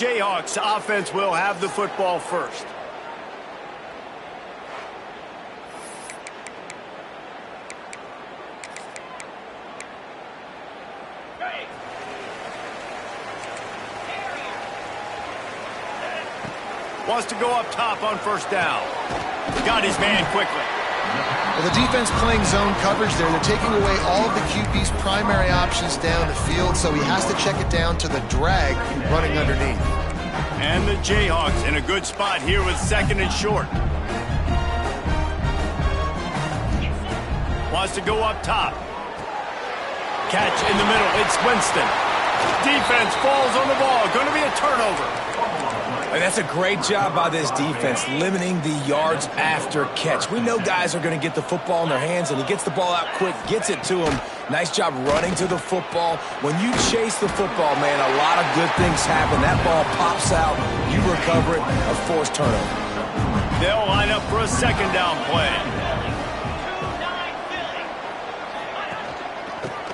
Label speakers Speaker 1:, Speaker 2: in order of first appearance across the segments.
Speaker 1: Jayhawks offense will have the football first. Wants to go up top on first down. Got his man quickly.
Speaker 2: Well, the defense playing zone coverage there. They're taking away all of the QB's primary options down the field, so he has to check it down to the drag running underneath.
Speaker 1: And the Jayhawks in a good spot here with second and short. Wants to go up top. Catch in the middle. It's Winston. Defense falls on the ball. Going to be a turnover.
Speaker 3: And that's a great job by this defense, limiting the yards after catch. We know guys are going to get the football in their hands, and he gets the ball out quick, gets it to him. Nice job running to the football. When you chase the football, man, a lot of good things happen. That ball pops out, you recover it, a forced turnover.
Speaker 1: They'll line up for a second down play.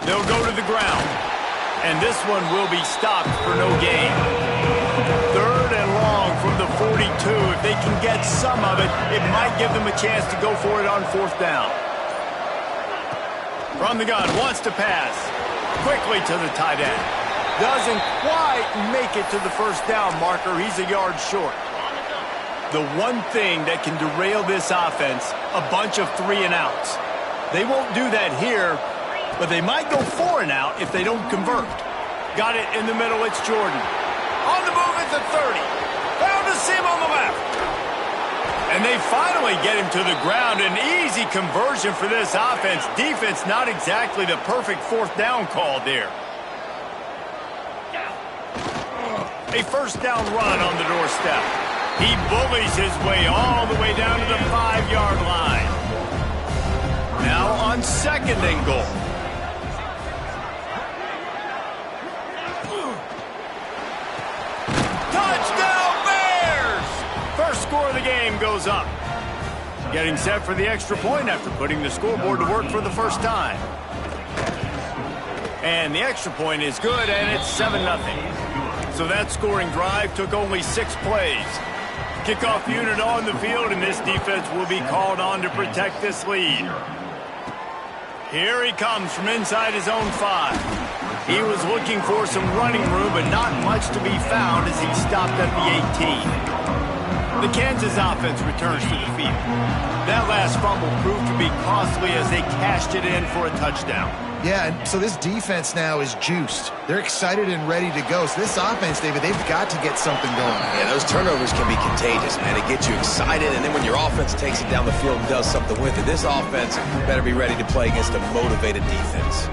Speaker 1: They'll go to the ground, and this one will be stopped for no gain. Third and long from the 42. If they can get some of it, it might give them a chance to go for it on fourth down. From the gun, wants to pass. Quickly to the tight end. Doesn't quite make it to the first down marker. He's a yard short. The one thing that can derail this offense, a bunch of 3 and outs. They won't do that here, but they might go 4 and out if they don't convert. Got it in the middle. It's Jordan. On the move at the 30. Found a seam on the left. And they finally get him to the ground. An easy conversion for this offense. Defense not exactly the perfect fourth down call there. A first down run on the doorstep. He bullies his way all the way down to the 5-yard line. Now on second and goal. Touchdown Bears! First score of the game goes up. Getting set for the extra point after putting the scoreboard to work for the first time. And the extra point is good, and it's 7-0. So that scoring drive took only 6 plays. Kickoff unit on the field, and this defense will be called on to protect this lead. Here he comes from inside his own 5. He was looking for some running room, but not much to be found as he stopped at the 18. The Kansas offense returns to the field. That last fumble proved to be costly as they cashed it in for a touchdown.
Speaker 2: Yeah, and so this defense now is juiced. They're excited and ready to go. So this offense, David, they've got to get something going.
Speaker 3: Yeah, those turnovers can be contagious, man. It gets you excited, and then when your offense takes it down the field and does something with it, this offense better be ready to play against a motivated defense.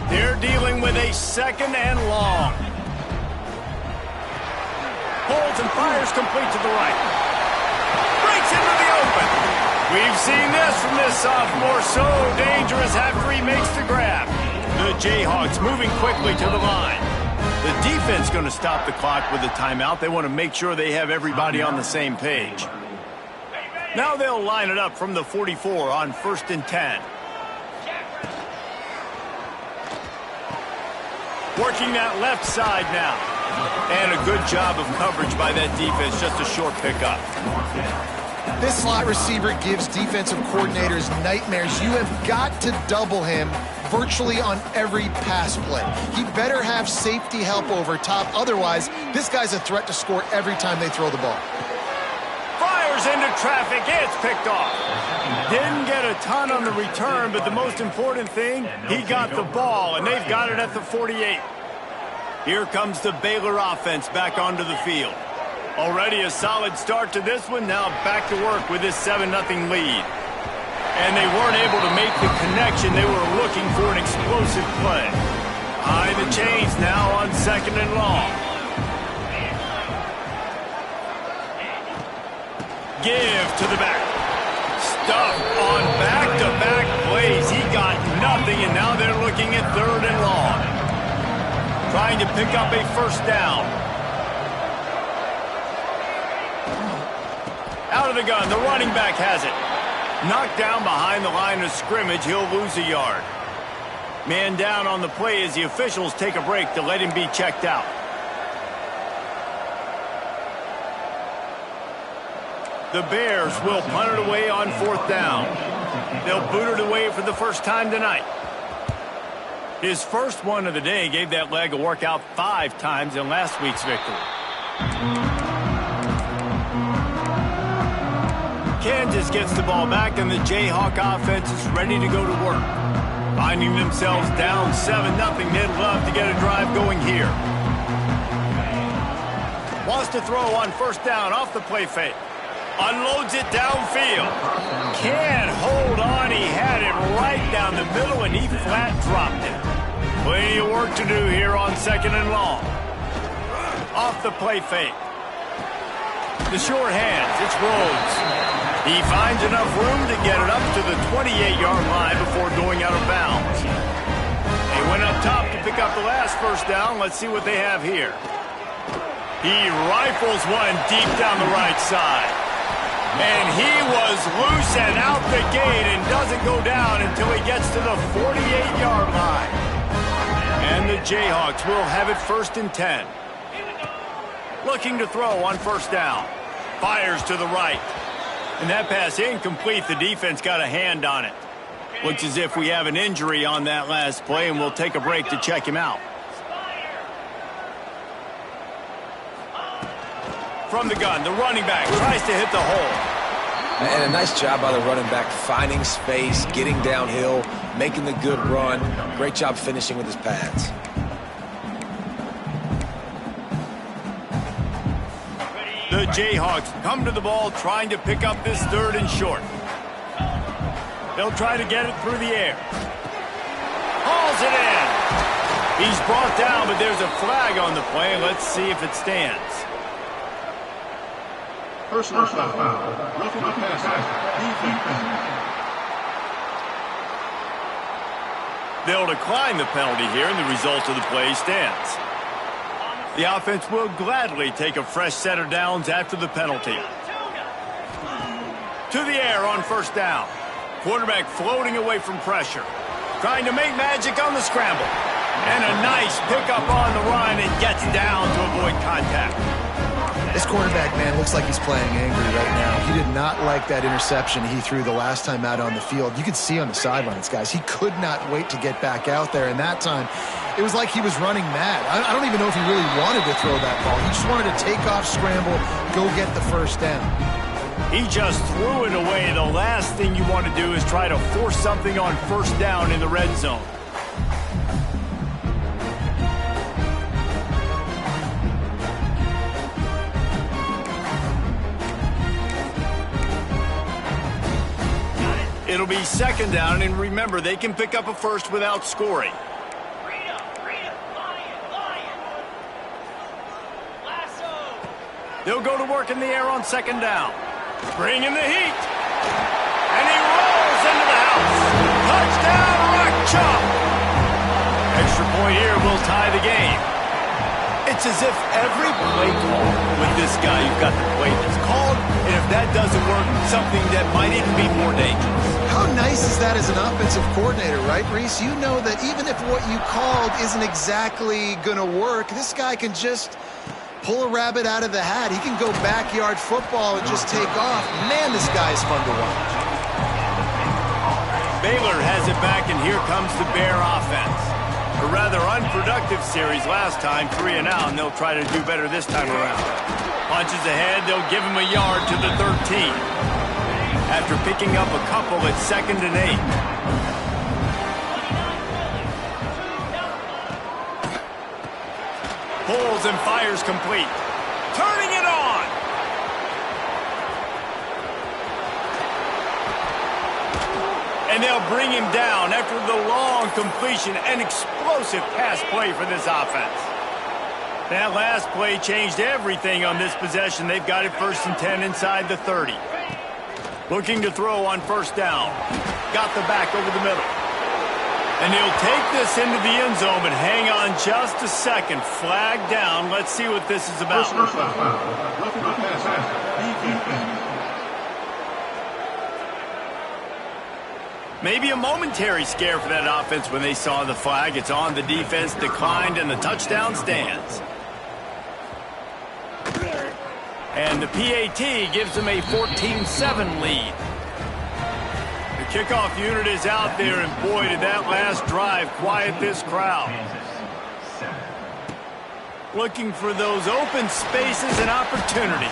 Speaker 1: They're dealing with a second and long. Holds and fires complete to the right. Breaks into the open. We've seen this from this sophomore. So dangerous after he makes the grab. The Jayhawks moving quickly to the line. The defense going to stop the clock with a timeout. They want to make sure they have everybody on the same page. Now they'll line it up from the 44 on 1st and 10. Working that left side now. And a good job of coverage by that defense. Just a short pickup.
Speaker 2: This slot receiver gives defensive coordinators nightmares. You have got to double him virtually on every pass play. He better have safety help over top. Otherwise, this guy's a threat to score every time they throw the ball.
Speaker 1: Fires into traffic. It's picked off. Didn't get a ton on the return, but the most important thing, he got the ball, and they've got it at the 48. Here comes the Baylor offense back onto the field. Already a solid start to this one. Now back to work with this 7-0 lead. And they weren't able to make the connection. They were looking for an explosive play. High the chains now on second and long. Give to the back. Stuff on back-to-back plays. He got nothing, and now they're looking at third and long. Trying to pick up a first down. Out of the gun, the running back has it. Knocked down behind the line of scrimmage, he'll lose a yard. Man down on the play as the officials take a break to let him be checked out. The Bears will punt it away on 4th down. They'll boot it away for the first time tonight. His first one of the day gave that leg a workout 5 times in last week's victory. Kansas gets the ball back, and the Jayhawk offense is ready to go to work. Finding themselves down 7-0, they'd love to get a drive going here. Wants to throw on 1st down off the play fake. Unloads it downfield. Can't hold on. He had it right down the middle, and he flat dropped it. Plenty of work to do here on 2nd and long. Off the play fake. The short hands. It's Rhodes. He finds enough room to get it up to the 28-yard line before going out of bounds. They went up top to pick up the last 1st down. Let's see what they have here. He rifles one deep down the right side. And he was loose and out the gate and doesn't go down until he gets to the 48-yard line. And the Jayhawks will have it 1st and 10. Looking to throw on 1st down. Fires to the right. And that pass incomplete. The defense got a hand on it. Looks as if we have an injury on that last play, and we'll take a break to check him out. From the gun, the running back tries to hit the hole.
Speaker 3: And a nice job by the running back, finding space, getting downhill, making the good run. Great job finishing with his pads.
Speaker 1: The Jayhawks come to the ball trying to pick up this 3rd and short. They'll try to get it through the air. Hauls it in. He's brought down, but there's a flag on the play. Let's see if it stands.
Speaker 4: Personal foul. Roughing the passer.
Speaker 1: They'll decline the penalty here, and the result of the play stands. The offense will gladly take a fresh set of downs after the penalty. To the air on 1st down. Quarterback floating away from pressure. Trying to make magic on the scramble. And a nice pickup on the run and gets down to avoid contact.
Speaker 2: This quarterback, man, looks like he's playing angry right now. He did not like that interception he threw the last time out on the field. You could see on the sidelines, guys, he could not wait to get back out there. And that time, it was like he was running mad. I don't even know if he really wanted to throw that ball. He just wanted to take off, scramble, go get the 1st down.
Speaker 1: He just threw it away. The last thing you want to do is try to force something on 1st down in the red zone. It'll be 2nd down, and remember, they can pick up a 1st without scoring. They'll go to work in the air on 2nd down. Bring in the heat. And he rolls into the house. Touchdown, Rock Chalk. Extra point here will tie the game. It's as if every play call with this guy, you've got the play that's called, and if that doesn't work, something that might even be more dangerous.
Speaker 2: How nice is that as an offensive coordinator, right, Reese? You know that even if what you called isn't exactly going to work, this guy can just pull a rabbit out of the hat. He can go backyard football and just take off. Man, this guy is fun to watch.
Speaker 1: Baylor has it back, and here comes the Bear offense. A rather unproductive series last time, 3 and out, and they'll try to do better this time around. Punches ahead, they'll give him a yard to the 13. After picking up a couple at 2nd and 8. Pulls and fires complete. Turning it on. And they'll bring him down after the long completion and explosive pass play for this offense. That last play changed everything on this possession. They've got it 1st and 10 inside the 30. Looking to throw on 1st down. Got the back over the middle. And he'll take this into the end zone, but hang on just a second. Flag down. Let's see what this is about. Maybe a momentary scare for that offense when they saw the flag. It's on the defense, declined, and the touchdown stands. And the PAT gives them a 14-7 lead. The kickoff unit is out there, and boy, did that last drive quiet this crowd. Looking for those open spaces and opportunity.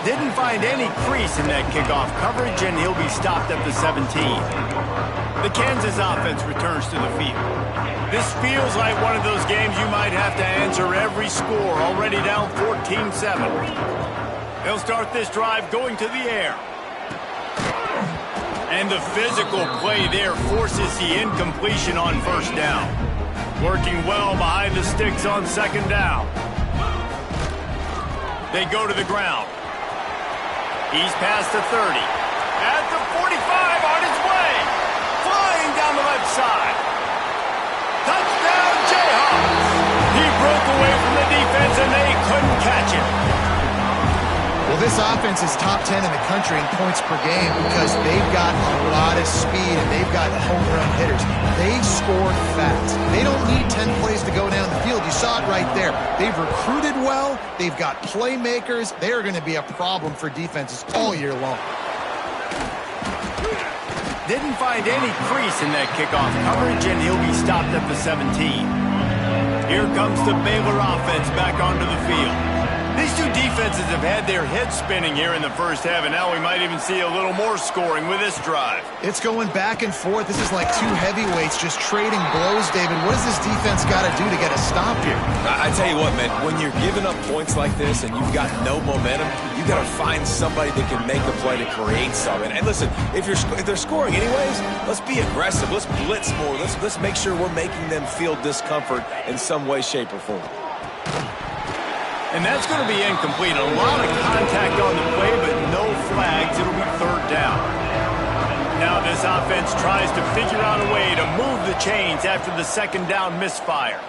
Speaker 1: Didn't find any crease in that kickoff coverage, and he'll be stopped at the 17. The Kansas offense returns to the field. This feels like one of those games you might have to answer every score, already down 14-7. They'll start this drive going to the air. And the physical play there forces the incompletion on first down. Working well behind the sticks on second down. They go to the ground. He's past the 30. At the 45, on his way. Flying down the left side. Touchdown, Jayhawks. He broke away from the defense, and they couldn't catch him.
Speaker 2: Well, this offense is top 10 in the country in points per game because they've got a lot of speed and they've got home run hitters. They scored fast. They don't need 10 plays to go down the field. You saw it right there. They've recruited well. They've got playmakers. They are going to be a problem for defenses all year long.
Speaker 1: Didn't find any crease in that kickoff coverage, and he'll be stopped at the 17. Here comes the Baylor offense back onto the field. These two defenses have had their heads spinning here in the first half, and now we might even see a little more scoring with this drive.
Speaker 2: It's going back and forth. This is like two heavyweights just trading blows, David. What does this defense got to do to get a stop here?
Speaker 3: I tell you what, man, when you're giving up points like this and you've got no momentum, you got to find somebody that can make a play to create something. And listen, if they're scoring anyways, let's be aggressive. Let's blitz more. Let's make sure we're making them feel discomfort in some way, shape, or form.
Speaker 1: And that's going to be incomplete. A lot of contact on the play, but no flags. It'll be third down. Now this offense tries to figure out a way to move the chains after the second down misfire.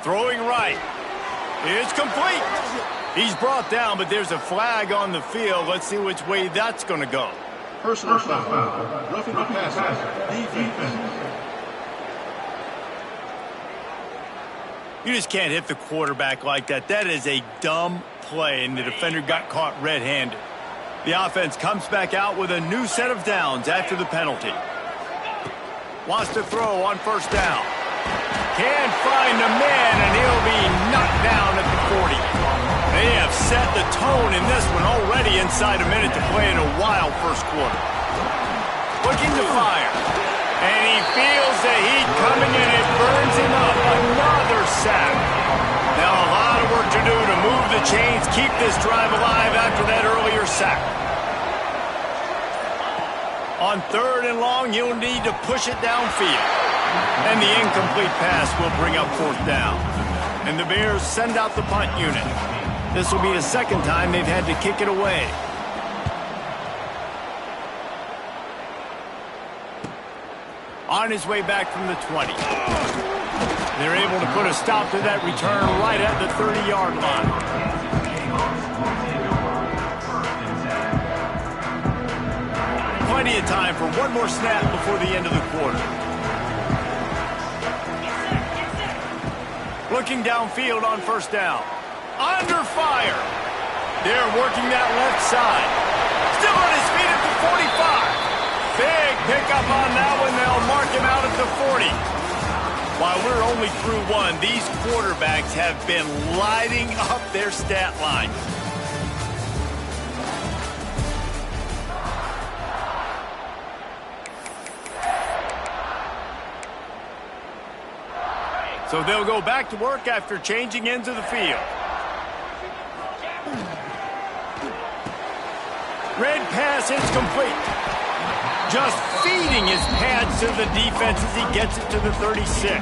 Speaker 1: Throwing right. It's complete. He's brought down, but there's a flag on the field. Let's see which way that's going to go.
Speaker 4: Personal foul. Roughing the passer. Defense.
Speaker 1: You just can't hit the quarterback like that. That is a dumb play, and the defender got caught red-handed. The offense comes back out with a new set of downs after the penalty. Wants to throw on first down. Can't find a man, and he'll be knocked down at the 40. They have set the tone in this one already inside a minute to play in a wild first quarter. Looking to fire. And he feels the heat coming in. It burns him up. Another sack. Now a lot of work to do to move the chains, keep this drive alive after that earlier sack. On third and long, you'll need to push it downfield. And the incomplete pass will bring up fourth down. And the Bears send out the punt unit. This will be the second time they've had to kick it away. On his way back from the 20. They're able to put a stop to that return right at the 30-yard line. Plenty of time for one more snap before the end of the quarter. Looking downfield on first down. Under fire. They're working that left side. Still on his feet at the 45. Big pickup on that one. They'll mark him out at the 40. While we're only through one, these quarterbacks have been lighting up their stat line. So they'll go back to work after changing ends of the field. Red pass is complete. Just feeding his pads to the defense as he gets it to the 36.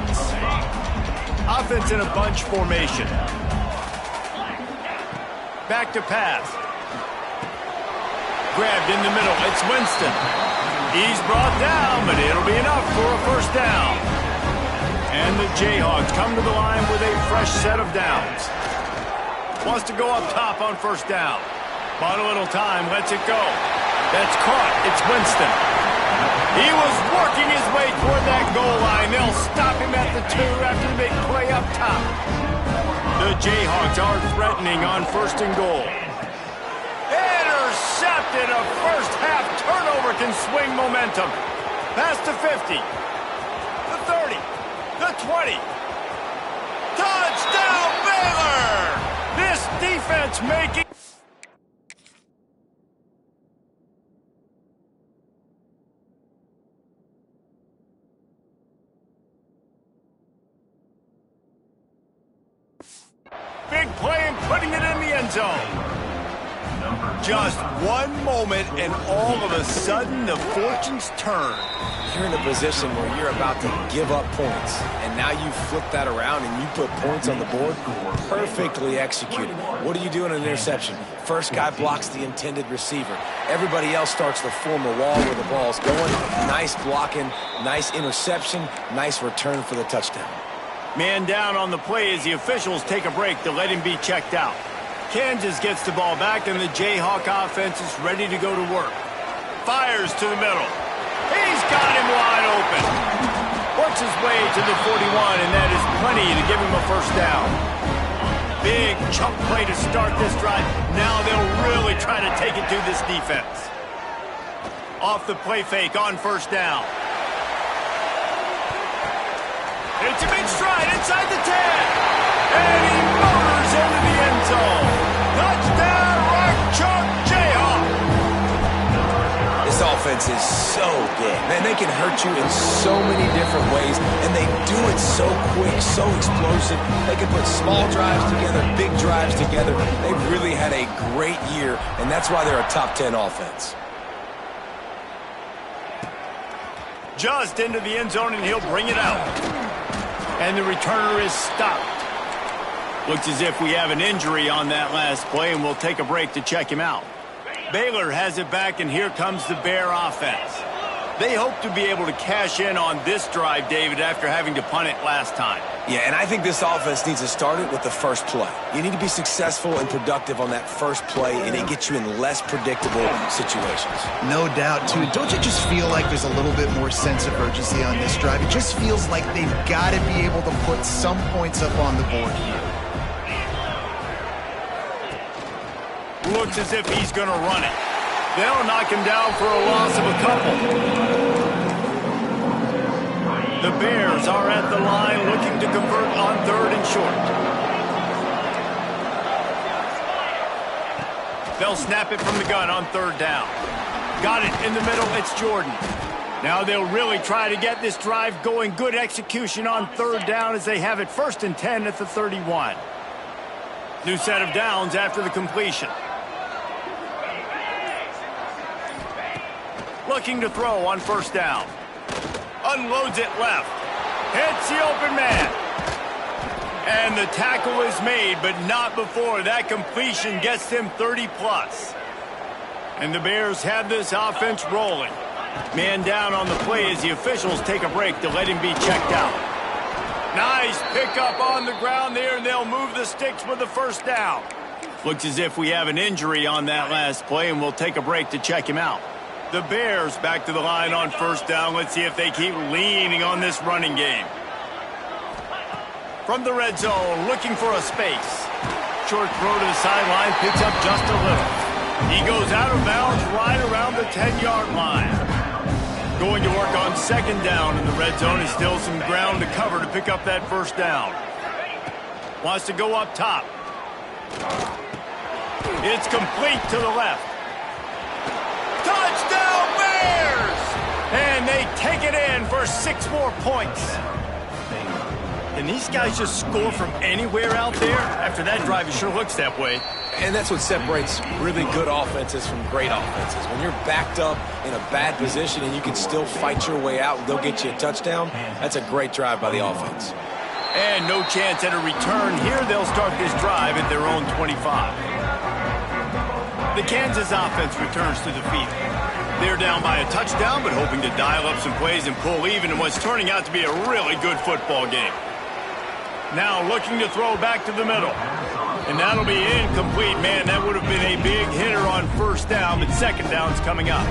Speaker 1: Offense in a bunch formation. Back to pass. Grabbed in the middle. It's Winston. He's brought down, but it'll be enough for a first down. And the Jayhawks come to the line with a fresh set of downs. Wants to go up top on first down. Bought a little time, lets it go. That's caught. It's Winston. He was working his way toward that goal line. They'll stop him at the 2 after the big play up top. The Jayhawks are threatening on first and goal. intercepted. A first-half turnover can swing momentum. Pass to 50. The 30. The 20. Touchdown, Baylor! This defense making... Big play and putting it in the end zone. Just one moment and all of a sudden the fortunes turn.
Speaker 3: You're in a position where you're about to give up points, and now you flip that around and you put points on the board. Perfectly executed. What do you do in an interception? First guy blocks the intended receiver. Everybody else starts to form a wall where the ball's going. Nice blocking, nice interception, nice return for the touchdown.
Speaker 1: Man down on the play as the officials take a break to let him be checked out. Kansas gets the ball back, and the Jayhawk offense is ready to go to work. Fires to the middle. He's got him wide open. Works his way to the 41, and that is plenty to give him a first down. Big chunk play to start this drive. Now they'll really try to take it to this defense. Off the play fake on first down. It's a big stride inside the 10. And he motors into the end zone. Touchdown, right chunk, Jayhawk.
Speaker 3: This offense is so good. Man, they can hurt you in so many different ways, and they do it so quick, so explosive. They can put small drives together, big drives together. They've really had a great year, and that's why they're a top 10 offense.
Speaker 1: Just into the end zone, and he'll bring it out. And the returner is stopped. Looks as if we have an injury on that last play, and we'll take a break to check him out. Baylor has it back, and here comes the Bear offense. They hope to be able to cash in on this drive, David, after having to punt it last time.
Speaker 3: Yeah, and I think this offense needs to start it with the first play. You need to be successful and productive on that first play, and it gets you in less predictable situations.
Speaker 2: No doubt, too. Don't you just feel like there's a little bit more sense of urgency on this drive? It just feels like they've got to be able to put some points up on the board here.
Speaker 1: Looks as if he's going to run it. They'll knock him down for a loss of a couple. The Bears are at the line looking to convert on third and short. They'll snap it from the gun on third down. Got it in the middle. It's Jordan. Now they'll really try to get this drive going. Good execution on third down as they have it first and 10 at the 31. New set of downs after the completion. Looking to throw on first down. Unloads it left. Hits the open man. And the tackle is made, but not before that completion gets them 30+. And the Bears have this offense rolling. Man down on the play as the officials take a break to let him be checked out. Nice pickup on the ground there, and they'll move the sticks with the first down. Looks as if we have an injury on that last play, and we'll take a break to check him out. The Bears back to the line on first down. Let's see if they keep leaning on this running game. From the red zone, looking for a space. Short throw to the sideline, picks up just a little. He goes out of bounds right around the 10-yard line. Going to work on second down in the red zone. Is still some ground to cover to pick up that first down. Wants to go up top. It's complete to the left. Touchdown Bears! And they take it in for 6 more points. And these guys just score from anywhere out there? After that drive, it sure looks that way.
Speaker 3: And that's what separates really good offenses from great offenses. When you're backed up in a bad position and you can still fight your way out and they'll get you a touchdown, that's a great drive by the offense.
Speaker 1: And no chance at a return here. They'll start this drive at their own 25. The Kansas offense returns to the field. They're down by a touchdown, but hoping to dial up some plays and pull even in what's turning out to be a really good football game. Now looking to throw back to the middle. And that'll be incomplete. Man, that would have been a big hitter on first down, but second down's coming up.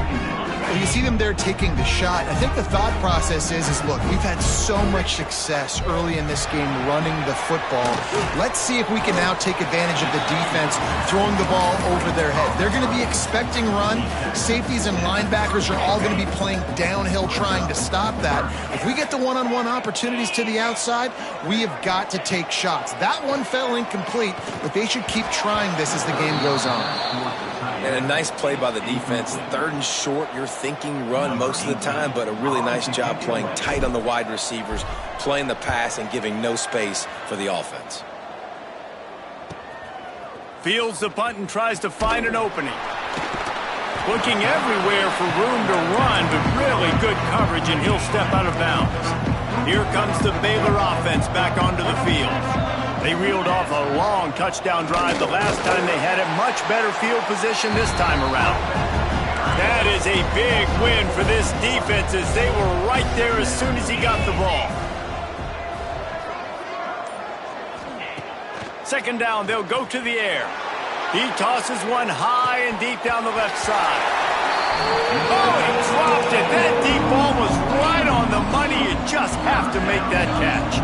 Speaker 2: Well, you see them there taking the shot. I think the thought process is look, we've had so much success early in this game running the football. Let's see if we can now take advantage of the defense throwing the ball over their head. They're going to be expecting run. Safeties and linebackers are all going to be playing downhill trying to stop that. If we get the one-on-one opportunities to the outside, we have got to take shots. That one fell incomplete, but they should keep trying this as the game goes on.
Speaker 3: And a nice play by the defense. Third and short, you're thinking run most of the time, but a really nice job playing tight on the wide receivers, playing the pass and giving no space for the offense.
Speaker 1: Fields the punt and tries to find an opening. Looking everywhere for room to run, but really good coverage, and he'll step out of bounds. Here comes the Baylor offense back onto the field. They reeled off a long touchdown drive the last time they had a much better field position this time around. That is a big win for this defense as they were right there as soon as he got the ball. Second down, they'll go to the air. He tosses one high and deep down the left side. Oh, he dropped it. That deep ball was right on the money. You just have to make that catch.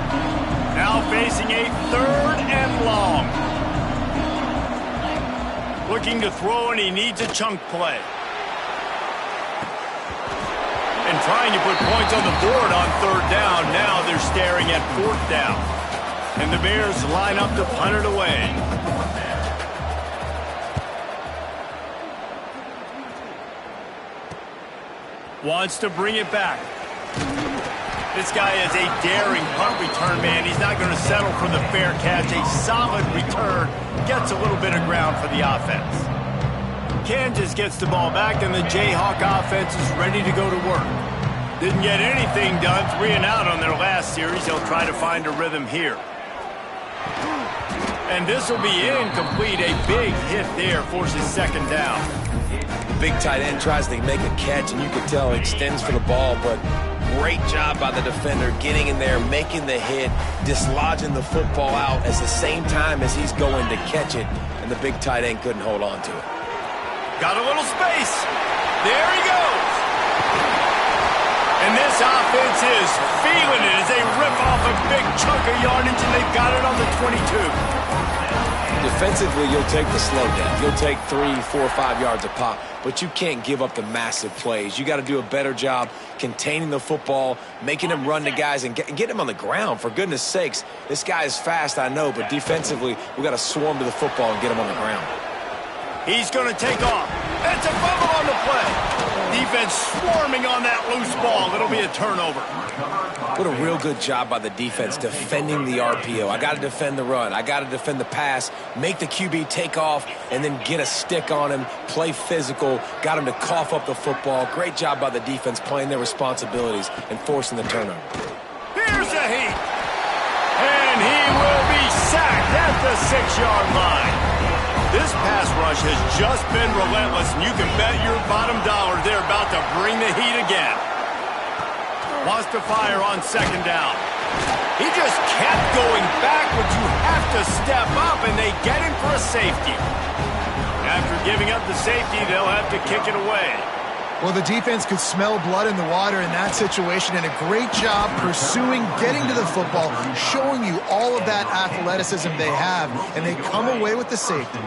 Speaker 1: Now facing a third and long. Looking to throw, and he needs a chunk play. And trying to put points on the board on third down. Now they're staring at fourth down. And the Bears line up to punt it away. Wants to bring it back. This guy is a daring punt return man. He's not going to settle for the fair catch. A solid return. Gets a little bit of ground for the offense. Kansas gets the ball back, and the Jayhawk offense is ready to go to work. Didn't get anything done. 3 and out on their last series. They'll try to find a rhythm here. And this will be incomplete. A big hit there forces second down.
Speaker 3: Big tight end tries to make a catch, and you can tell he extends for the ball, but great job by the defender getting in there, making the hit, dislodging the football out at the same time as he's going to catch it, and the big tight end couldn't hold on to it.
Speaker 1: Got a little space. There he goes. And this offense is feeling it as they rip off a big chunk of yardage, and they've got it on the 22.
Speaker 3: Defensively, you'll take the slow down. You'll take 3, 4, 5 yards a pop, but you can't give up the massive plays. You got to do a better job containing the football, making them run to guys, and get him on the ground. For goodness sakes, this guy is fast, I know, but defensively, we got to swarm to the football and get him on the ground.
Speaker 1: He's going to take off. It's a fumble on the play. Defense swarming on that loose ball. It'll be a turnover.
Speaker 3: What a real good job by the defense defending the RPO. I got to defend the run. I got to defend the pass, make the QB take off, and then get a stick on him, play physical, got him to cough up the football. Great job by the defense playing their responsibilities and forcing the turnover.
Speaker 1: Here's a heat. And he will be sacked at the 6-yard line. This pass rush has just been relentless, and you can bet your bottom dollar they're about to bring the heat again. Wants to fire on second down. He just kept going backwards. You have to step up, and they get him for a safety. After giving up the safety, they'll have to kick it away.
Speaker 2: Well, the defense could smell blood in the water in that situation, and a great job pursuing, getting to the football, showing you all of that athleticism they have, and they come away with the safety.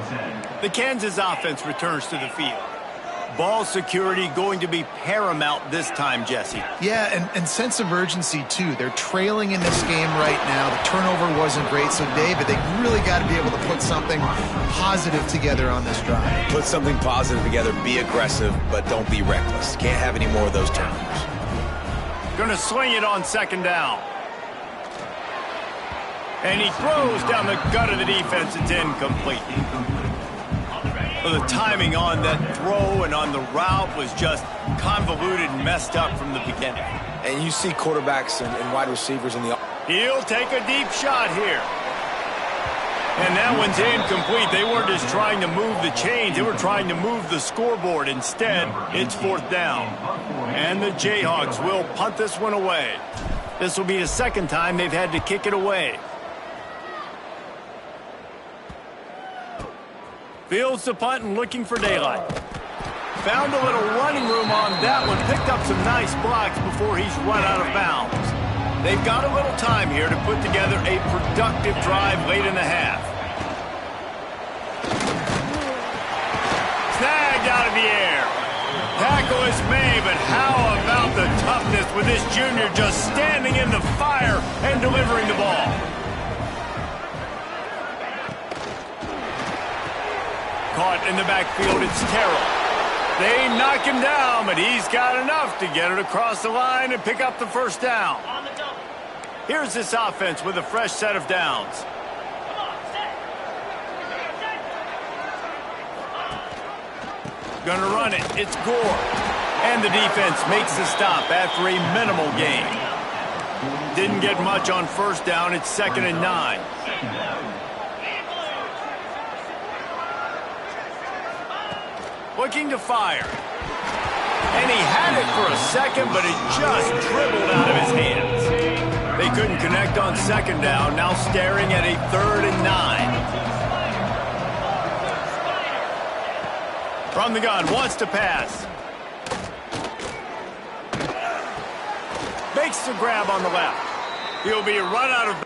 Speaker 1: The Kansas offense returns to the field. Ball security going to be paramount this time, Jesse.
Speaker 2: Yeah, and sense of urgency, too. They're trailing in this game right now. The turnover wasn't great, so David, they really got to be able to put something positive together on this drive.
Speaker 3: Put something positive together, be aggressive, but don't be reckless. Can't have any more of those turnovers.
Speaker 1: Going to swing it on second down. And he throws down the gut of the defense. It's incomplete. Well, the timing on that throw and on the route was just convoluted and messed up from the beginning.
Speaker 3: And you see quarterbacks and wide receivers in the...
Speaker 1: He'll take a deep shot here. And that one's incomplete. They weren't just trying to move the chains. They were trying to move the scoreboard. Instead, it's fourth down. And the Jayhawks will punt this one away. This will be the second time they've had to kick it away. Fields the punt and looking for daylight. Found a little running room on that one. Picked up some nice blocks before he's run out of bounds. They've got a little time here to put together a productive drive late in the half. Snagged out of the air. Tackle is made, but how about the toughness with this junior just standing in the fire and delivering the ball? Caught in the backfield, it's Terrell. They knock him down, but he's got enough to get it across the line and pick up the first down. Here's this offense with a fresh set of downs. Gonna run it. It's Gore. And the defense makes the stop after a minimal gain. Didn't get much on first down. It's 2nd and 9. Looking to fire. And he had it for a second, but it just dribbled out of his hands. They couldn't connect on 2nd down. Now staring at a 3rd and 9. From the gun, wants to pass. Makes the grab on the left. He'll be run out of...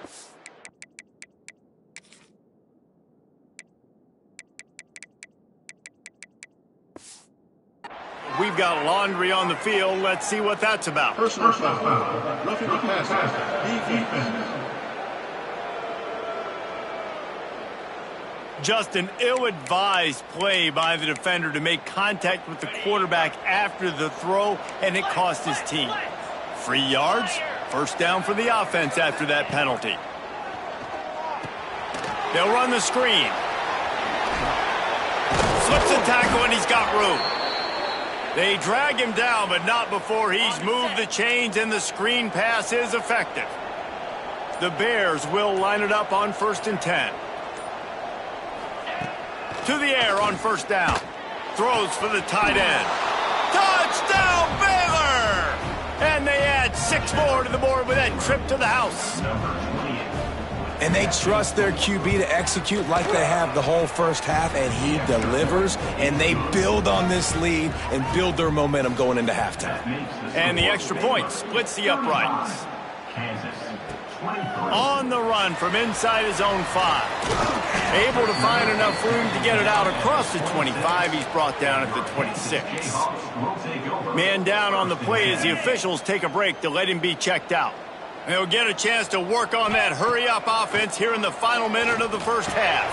Speaker 1: We've got laundry on the field. Let's see what that's about.
Speaker 4: Personal foul. Roughing the passer. Defense.
Speaker 1: Just an ill-advised play by the defender to make contact with the quarterback after the throw, and it cost his team. 3 yards, first down for the offense after that penalty. They'll run the screen. Slips a tackle, and he's got room. They drag him down, but not before he's moved the chains, and the screen pass is effective. The Bears will line it up on 1st and 10. To the air on first down. Throws for the tight end. Touchdown, Baylor! And they add 6 more to the board with that trip to the house.
Speaker 3: And they trust their QB to execute like they have the whole first half, and he delivers, and they build on this lead and build their momentum going into halftime.
Speaker 1: And the extra point splits the uprights. On the run from inside his own 5. Able to find enough room to get it out across the 25. He's brought down at the 26. Man down on the play as the officials take a break to let him be checked out. They'll get a chance to work on that hurry-up offense here in the final minute of the first half.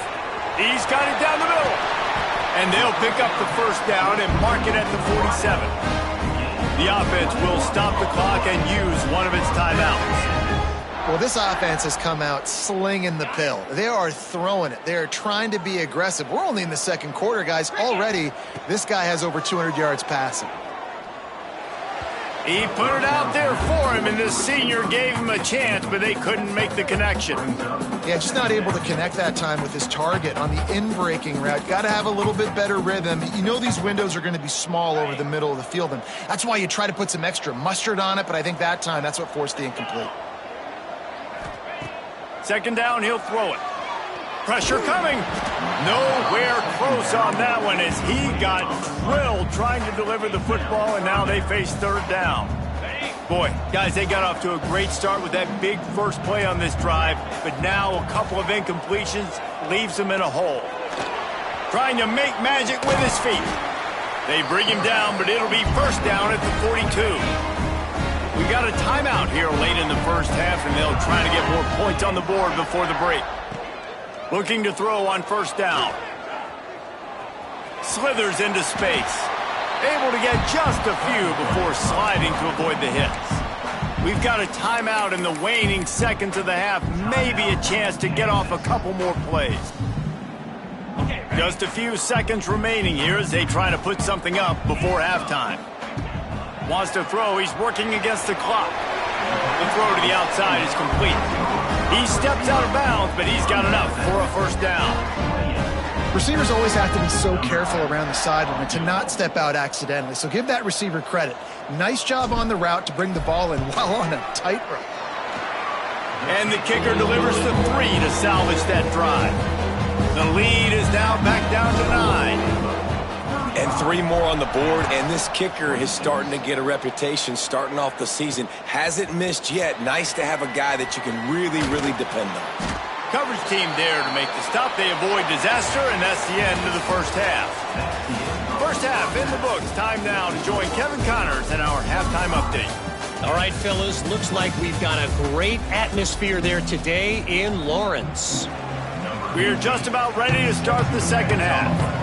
Speaker 1: He's got it down the middle. And they'll pick up the first down and mark it at the 47. The offense will stop the clock and use one of its timeouts.
Speaker 2: Well, this offense has come out slinging the pill. They are throwing it. They are trying to be aggressive. We're only in the 2nd quarter, guys. Already, this guy has over 200 yards passing.
Speaker 1: He put it out there for him, and this senior gave him a chance, but they couldn't make the connection.
Speaker 2: Yeah, just not able to connect that time with his target on the in-breaking route. Got to have a little bit better rhythm. You know these windows are going to be small over the middle of the field, and that's why you try to put some extra mustard on it, but I think that time that's what forced the incomplete.
Speaker 1: 2nd down, he'll throw it. Pressure coming. Nowhere close on that one as he got drilled trying to deliver the football, and now they face 3rd down. Boy, guys, they got off to a great start with that big first play on this drive, but now a couple of incompletions leaves them in a hole. Trying to make magic with his feet. They bring him down, but it'll be first down at the 42. We got a timeout here late in the first half, and they'll try to get more points on the board before the break. Looking to throw on first down. Slithers into space. Able to get just a few before sliding to avoid the hits. We've got a timeout in the waning seconds of the half. Maybe a chance to get off a couple more plays. Just a few seconds remaining here as they try to put something up before halftime. Wants to throw. He's working against the clock. The throw to the outside is complete. He steps out of bounds, but he's got enough for a first down.
Speaker 2: Receivers always have to be so careful around the sideline to not step out accidentally, so give that receiver credit. Nice job on the route to bring the ball in while on a tightrope.
Speaker 1: And the kicker delivers the 3 to salvage that drive. The lead is now back down to 9.
Speaker 3: And 3 more on the board, and this kicker is starting to get a reputation starting off the season. Hasn't missed yet. Nice to have a guy that you can really, really depend on.
Speaker 1: Coverage team there to make the stop. They avoid disaster, and that's the end of the first half. First half in the books. Time now to join Kevin Connors in our halftime update.
Speaker 5: All right, fellas, looks like we've got a great atmosphere there today in Lawrence.
Speaker 1: We're just about ready to start the second half.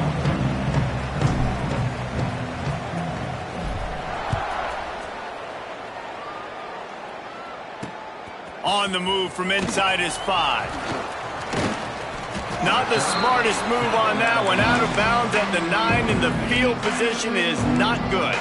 Speaker 1: On the move from inside his 5. Not the smartest move on that one. Out of bounds at the 9, and the field position is not good.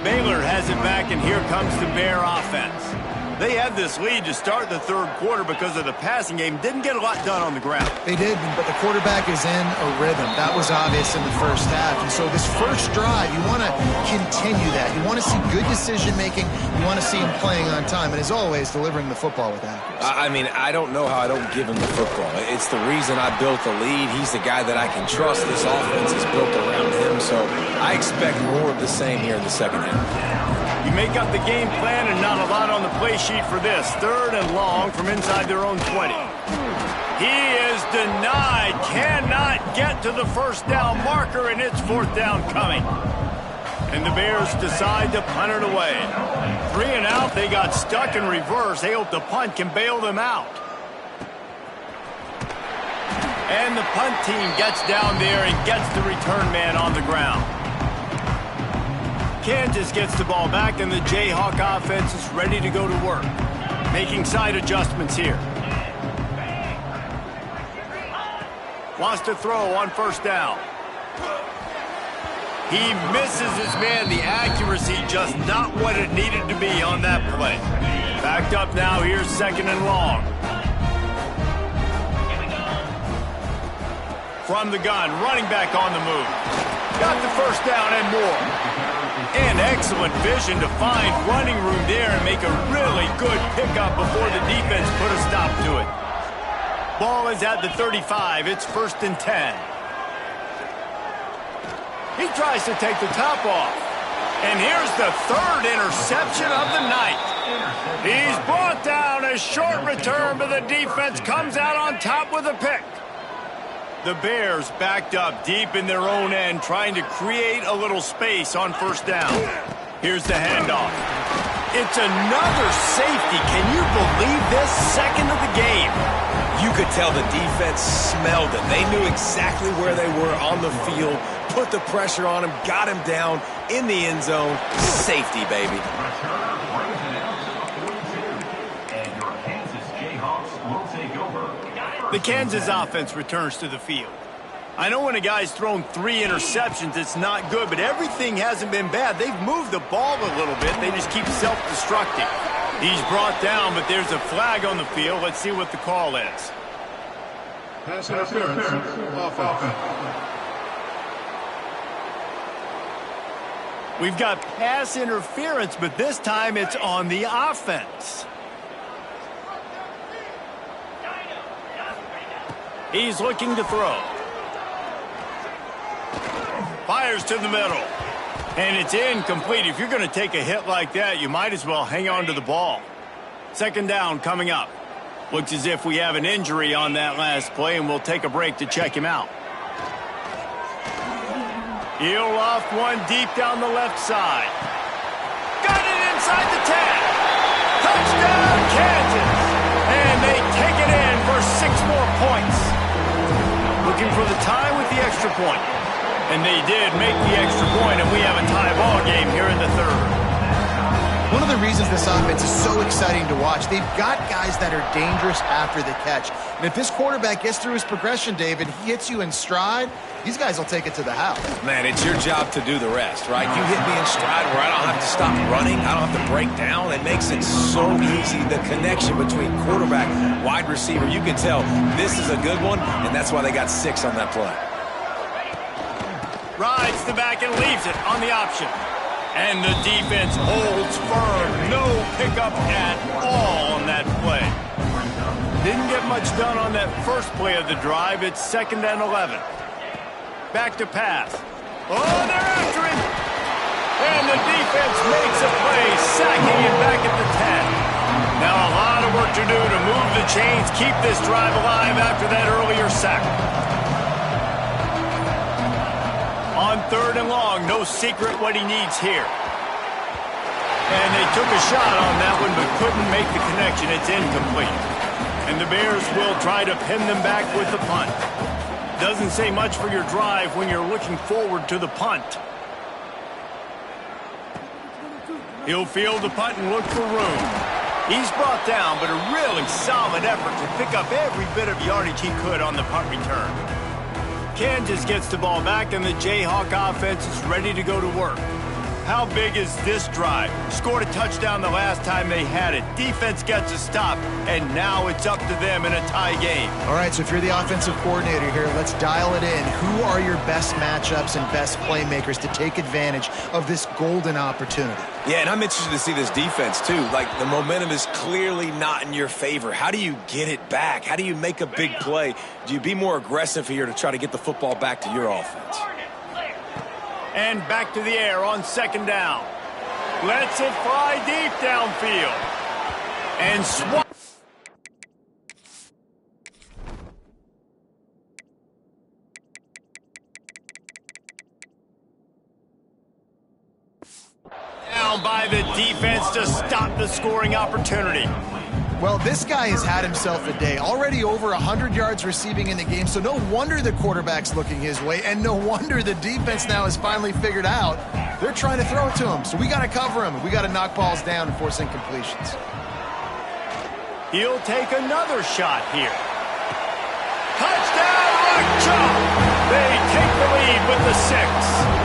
Speaker 1: Baylor has it back, and here comes the Bear offense. They had this lead to start the third quarter because of the passing game. Didn't get a lot done on the ground.
Speaker 2: They did, but the quarterback is in a rhythm. That was obvious in the first half. And so this first drive, you want to continue that. You want to see good decision-making. You want to see him playing on time. And as always, delivering the football with accuracy.
Speaker 3: I mean, I don't know how I don't give him the football. It's the reason I built the lead. He's the guy that I can trust. This offense is built around him. So I expect more of the same here in the second half.
Speaker 1: You make up the game plan and not a lot on the play sheet for this. 3rd and long from inside their own 20. He is denied. Cannot get to the first down marker, and it's 4th down coming. And the Bears decide to punt it away. 3 and out. They got stuck in reverse. They hope the punt can bail them out. And the punt team gets down there and gets the return man on the ground. Kansas gets the ball back, and the Jayhawk offense is ready to go to work. Making side adjustments here. Wants to throw on first down. He misses his man. The accuracy just not what it needed to be on that play. Backed up now. Here's 2nd and long. From the gun, running back on the move. Got the first down and more. And excellent vision to find running room there and make a really good pickup before the defense put a stop to it. Ball is at the 35. It's 1st and 10. He tries to take the top off. And here's the 3rd interception of the night. He's brought down. A short return, but the defense comes out on top with a pick. The Bears backed up deep in their own end, trying to create a little space on first down. Here's the handoff. It's another safety. Can you believe this? 2nd of the game.
Speaker 3: You could tell the defense smelled it. They knew exactly where they were on the field, put the pressure on him, got him down in the end zone. Safety, baby.
Speaker 1: The Kansas offense returns to the field. I know when a guy's thrown 3 interceptions, it's not good, but everything hasn't been bad. They've moved the ball a little bit. They just keep self-destructing. He's brought down, but there's a flag on the field. Let's see what the call is.
Speaker 4: Pass interference. Offense.
Speaker 1: We've got pass interference, but this time it's on the offense. He's looking to throw. Fires to the middle. And it's incomplete. If you're going to take a hit like that, you might as well hang on to the ball. 2nd down coming up. Looks as if we have an injury on that last play, and we'll take a break to check him out. He'll off one deep down the left side. Got it inside the 10. Touchdown, Kansas. And they take it in for 6 more points. Looking for the tie with the extra point. And they did make the extra point, and we have a tie ball game here in the 3rd.
Speaker 2: One of the reasons this offense is so exciting to watch, they've got guys that are dangerous after the catch. And if this quarterback gets through his progression, David, he hits you in stride, these guys will take it to the house.
Speaker 3: Man, it's your job to do the rest, right? You hit me in stride where I don't have to stop running. I don't have to break down. It makes it so easy. The connection between quarterback, wide receiver, you can tell this is a good one, and that's why they got 6 on that play.
Speaker 1: Rides the back and leaves it on the option. And the defense holds firm. No pickup at all on that play. Didn't get much done on that first play of the drive. It's 2nd and 11. Back to pass. Oh, they're after him. And the defense makes a play, sacking him back at the 10. Now a lot of work to do to move the chains, keep this drive alive after that earlier sack. On 3rd and long, no secret what he needs here. And they took a shot on that one but couldn't make the connection. It's incomplete. And the Bears will try to pin them back with the punt. Doesn't say much for your drive when you're looking forward to the punt. He'll field the punt and look for room. He's brought down, but a really solid effort to pick up every bit of yardage he could on the punt return. Kansas gets the ball back, and the Jayhawk offense is ready to go to work. How big is this drive? Scored a touchdown the last time they had it. Defense gets a stop, and now it's up to them in a tie game.
Speaker 2: All right, so if you're the offensive coordinator here, let's dial it in. Who are your best matchups and best playmakers to take advantage of this golden opportunity?
Speaker 3: Yeah, and I'm interested to see this defense, too. Like, the momentum is clearly not in your favor. How do you get it back? How do you make a big play? Do you be more aggressive here to try to get the football back to your offense?
Speaker 1: And back to the air on 2nd down. Lets it fly deep downfield. And swat. Down by the defense to stop the scoring opportunity.
Speaker 2: Well, this guy has had himself a day. Already over 100 yards receiving in the game, so no wonder the quarterback's looking his way, and no wonder the defense now has finally figured out they're trying to throw it to him. So we got to cover him. We got to knock balls down and force incompletions.
Speaker 1: He'll take another shot here. Touchdown, Rock Chalk! They take the lead with the 6.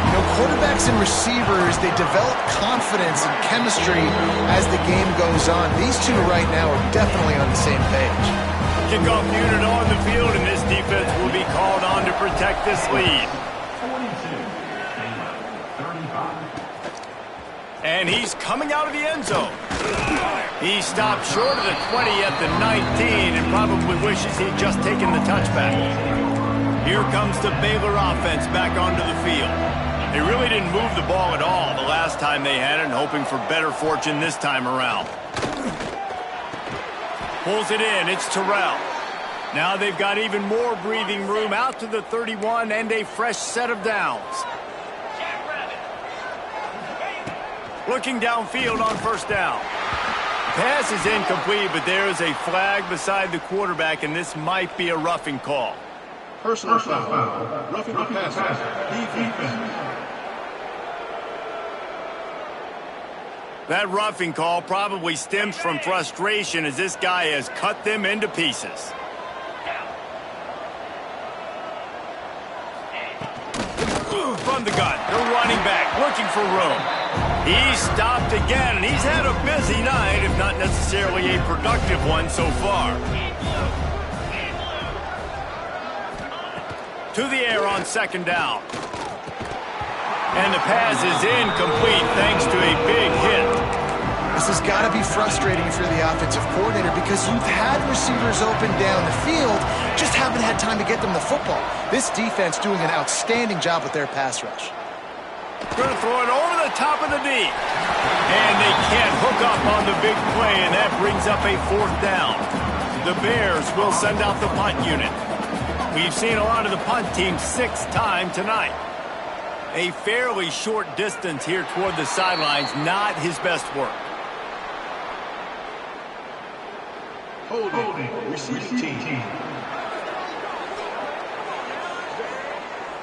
Speaker 2: You know, quarterbacks and receivers, they develop confidence and chemistry as the game goes on. These two right now are definitely on the same page.
Speaker 1: Kickoff unit on the field, and this defense will be called on to protect this lead.
Speaker 4: 42, 35.
Speaker 1: And he's coming out of the end zone. He stopped short of the 20 at the 19 and probably wishes he'd just taken the touchback. Here comes the Baylor offense back onto the field. They really didn't move the ball at all the last time they had it, and hoping for better fortune this time around. Pulls it in. It's Terrell. Now they've got even more breathing room out to the 31 and a fresh set of downs. Looking downfield on 1st down. Pass is incomplete, but there is a flag beside the quarterback, and this might be a roughing call.
Speaker 4: Personal foul. Roughing the passer. Defense.
Speaker 1: That roughing call probably stems from frustration as this guy has cut them into pieces. From the gun, the running back looking for room. He stopped again, and he's had a busy night, if not necessarily a productive one so far. To the air on 2nd down. And the pass is incomplete thanks to a big hit.
Speaker 2: This has got to be frustrating if you're the offensive coordinator because you've had receivers open down the field, just haven't had time to get them the football. This defense doing an outstanding job with their pass rush.
Speaker 1: Going to throw it over the top of the knee. And they can't hook up on the big play, and that brings up a 4th down. The Bears will send out the punt unit. We've seen a lot of the punt team 6 times tonight. A fairly short distance here toward the sidelines, not his best work.
Speaker 4: Holding. Receiving team.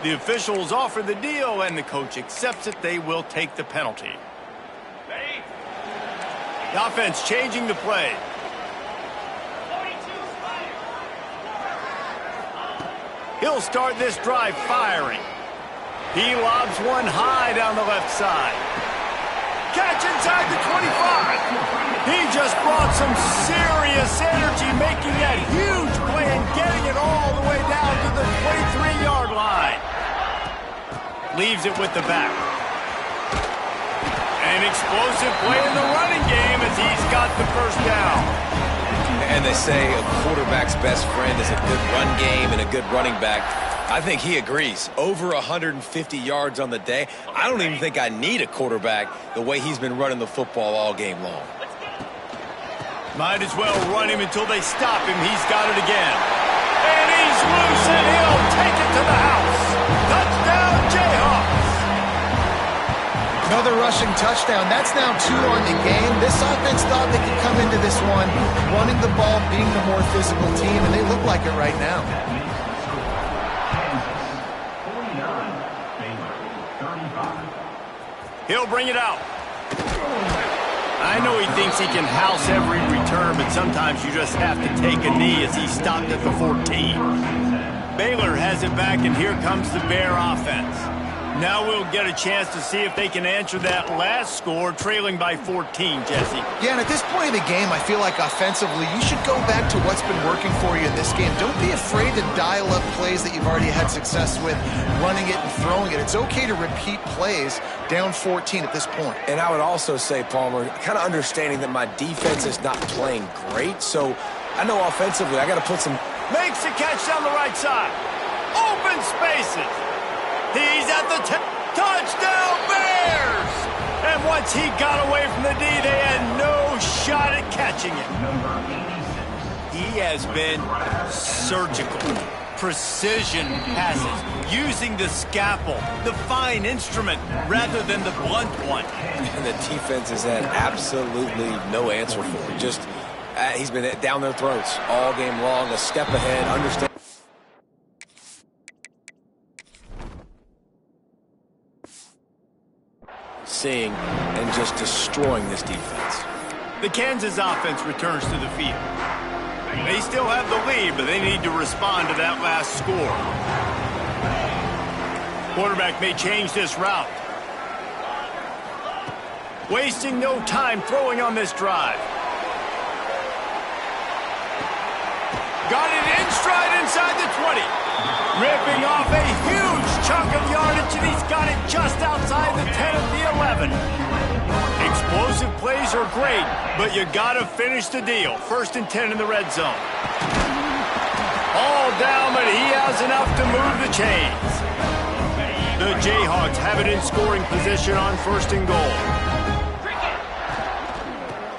Speaker 1: The officials offer the deal, and the coach accepts it. They will take the penalty. The offense changing the play. He'll start this drive firing. He lobs one high down the left side. Catch inside the 25. He just brought some serious energy, making that huge play and getting it all the way down to the 23-yard line. Leaves it with the back. An explosive play in the running game as he's got the 1st down.
Speaker 3: And they say a quarterback's best friend is a good run game and a good running back. I think he agrees. Over 150 yards on the day. I don't even think I need a quarterback the way he's been running the football all game long.
Speaker 1: Might as well run him until they stop him. He's got it again. And he's loose, and he'll take it to the house. Touchdown, Jayhawks.
Speaker 2: Another rushing touchdown. That's now 2 on the game. This offense thought they could come into this one running the ball, being the more physical team, and they look like it right now.
Speaker 1: He'll bring it out. I know he thinks he can house every return, but sometimes you just have to take a knee as he stopped at the 14. Baylor has it back, and here comes the Bear offense. Now we'll get a chance to see if they can answer that last score, trailing by 14, Jesse.
Speaker 2: Yeah, and at this point in the game, I feel like offensively, you should go back to what's been working for you in this game. Don't be afraid to dial up plays that you've already had success with, running it and throwing it. It's okay to repeat plays down 14 at this point.
Speaker 3: And I would also say, Palmer, kind of understanding that my defense is not playing great, so I know offensively I got to put some...
Speaker 1: Makes the catch down the right side. Open spaces. He's at the touchdown, Bears! And once he got away from the D, they had no shot at catching it. He has been surgical. Precision passes, using the scalpel, the fine instrument, rather than the blunt one.
Speaker 3: And the defense has had absolutely no answer for it. Just, he's been down their throats all game long, a step ahead, understand. Seeing and just destroying this defense.
Speaker 1: The Kansas offense returns to the field. They still have the lead, but they need to respond to that last score. Quarterback may change this route. Wasting no time throwing on this drive. Got it in stride inside the 20. Ripping off a huge chunk of yardage, and he's got it just outside the 10 of the 11. Explosive plays are great, but you got to finish the deal. 1st and 10 in the red zone. All down, but he has enough to move the chains. The Jayhawks have it in scoring position on 1st and goal.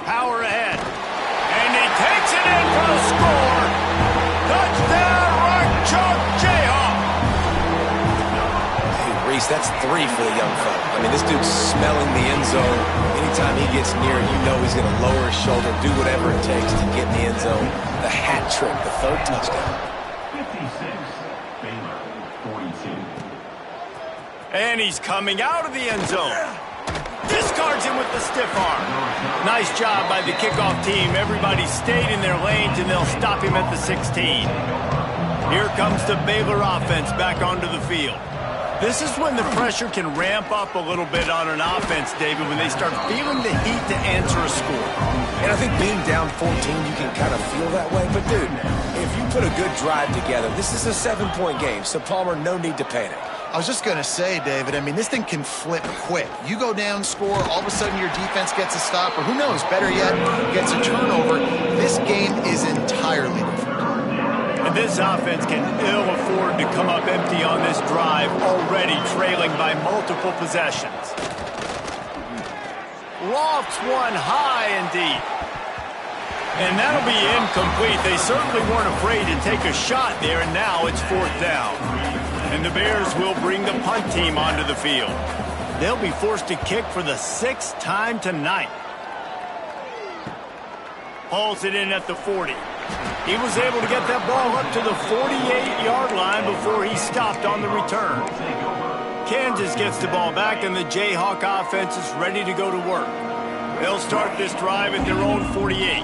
Speaker 1: Power ahead. And he takes it in for the score. Touchdown, Rock Chalk Jayhawk.
Speaker 3: Hey, Reese, that's 3 for the young fella. I mean, this dude's smelling the end zone. Anytime he gets near it, you know he's going to lower his shoulder, do whatever it takes to get in the end zone. The hat trick, the 3rd touchdown.
Speaker 4: 56, Baylor, 42.
Speaker 1: And he's coming out of the end zone. Discards him with the stiff arm. Nice job by the kickoff team. Everybody stayed in their lanes, and they'll stop him at the 16. Here comes the Baylor offense back onto the field. This is when the pressure can ramp up a little bit on an offense, David, when they start feeling the heat to answer a score.
Speaker 3: And I think being down 14, you can kind of feel that way. But, dude, if you put a good drive together, this is a 7-point game, so, Palmer, no need to panic.
Speaker 2: I was just going to say, David, I mean, this thing can flip quick. You go down, score, all of a sudden your defense gets a stop, or who knows, better yet, gets a turnover. This game is entirely different.
Speaker 1: And this offense can ill afford to come up empty on this drive, already trailing by multiple possessions. Lofts one high and deep. And that'll be incomplete. They certainly weren't afraid to take a shot there, and now it's 4th down. And the Bears will bring the punt team onto the field. They'll be forced to kick for the 6th time tonight. Hauls it in at the 40. He was able to get that ball up to the 48-yard line before he stopped on the return. Kansas gets the ball back, and the Jayhawk offense is ready to go to work. They'll start this drive at their own 48.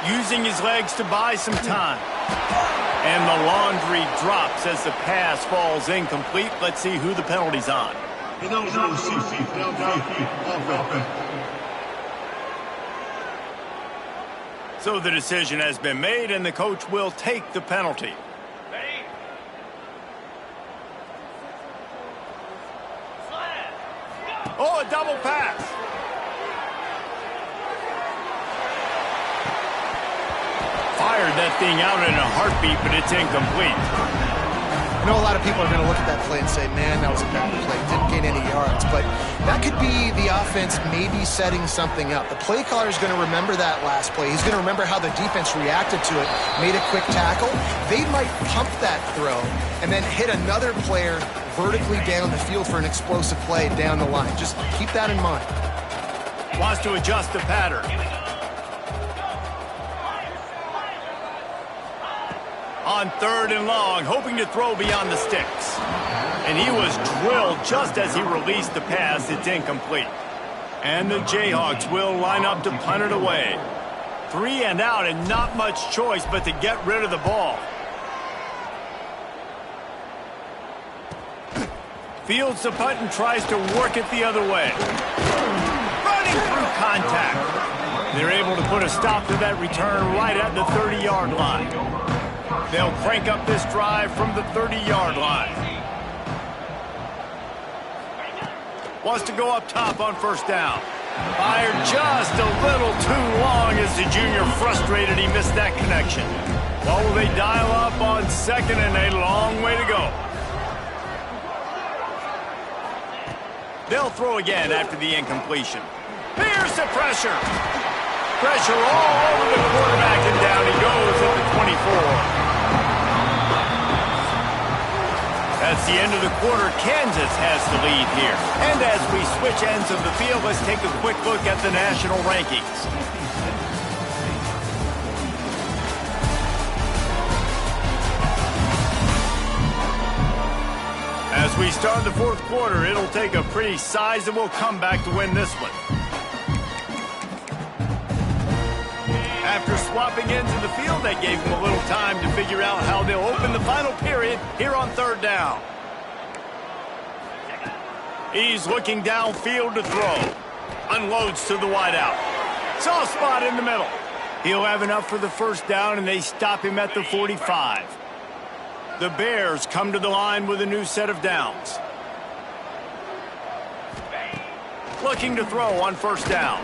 Speaker 1: Using his legs to buy some time. And the laundry drops as the pass falls incomplete. Let's see who the penalty's on. So the decision has been made, and the coach will take the penalty. Oh, a double pass. fired that thing out in a heartbeat, but it's incomplete.
Speaker 2: I know a lot of people are going to look at that play and say, man, that was a bad play. Didn't gain any yards. But that could be the offense maybe setting something up. The play caller is going to remember that last play. He's going to remember how the defense reacted to it, made a quick tackle. They might pump that throw and then hit another player vertically down the field for an explosive play down the line. Just keep that in mind.
Speaker 1: Wants to adjust the pattern. On 3rd and long, hoping to throw beyond the sticks. And he was drilled just as he released the pass. It's incomplete. And the Jayhawks will line up to punt it away. 3 and out, and not much choice but to get rid of the ball. Fields the punt and tries to work it the other way. Running through contact. They're able to put a stop to that return right at the 30-yard line. They'll crank up this drive from the 30-yard line. Wants to go up top on 1st down. Fired just a little too long as the junior frustrated he missed that connection. Well, will they dial up on 2nd and a long way to go? They'll throw again after the incompletion. Here's the pressure. Pressure all over the quarterback, and down he goes at the 24. That's the end of the quarter. Kansas has the lead here. And as we switch ends of the field, let's take a quick look at the national rankings. As we start the 4th quarter, it'll take a pretty sizable comeback to win this one. After swapping ends of the field, that gave them a little time to figure out how they'll open the final period here on 3rd down. He's looking downfield to throw. Unloads to the wideout. Soft spot in the middle. He'll have enough for the 1st down, and they stop him at the 45. The Bears come to the line with a new set of downs. Looking to throw on 1st down.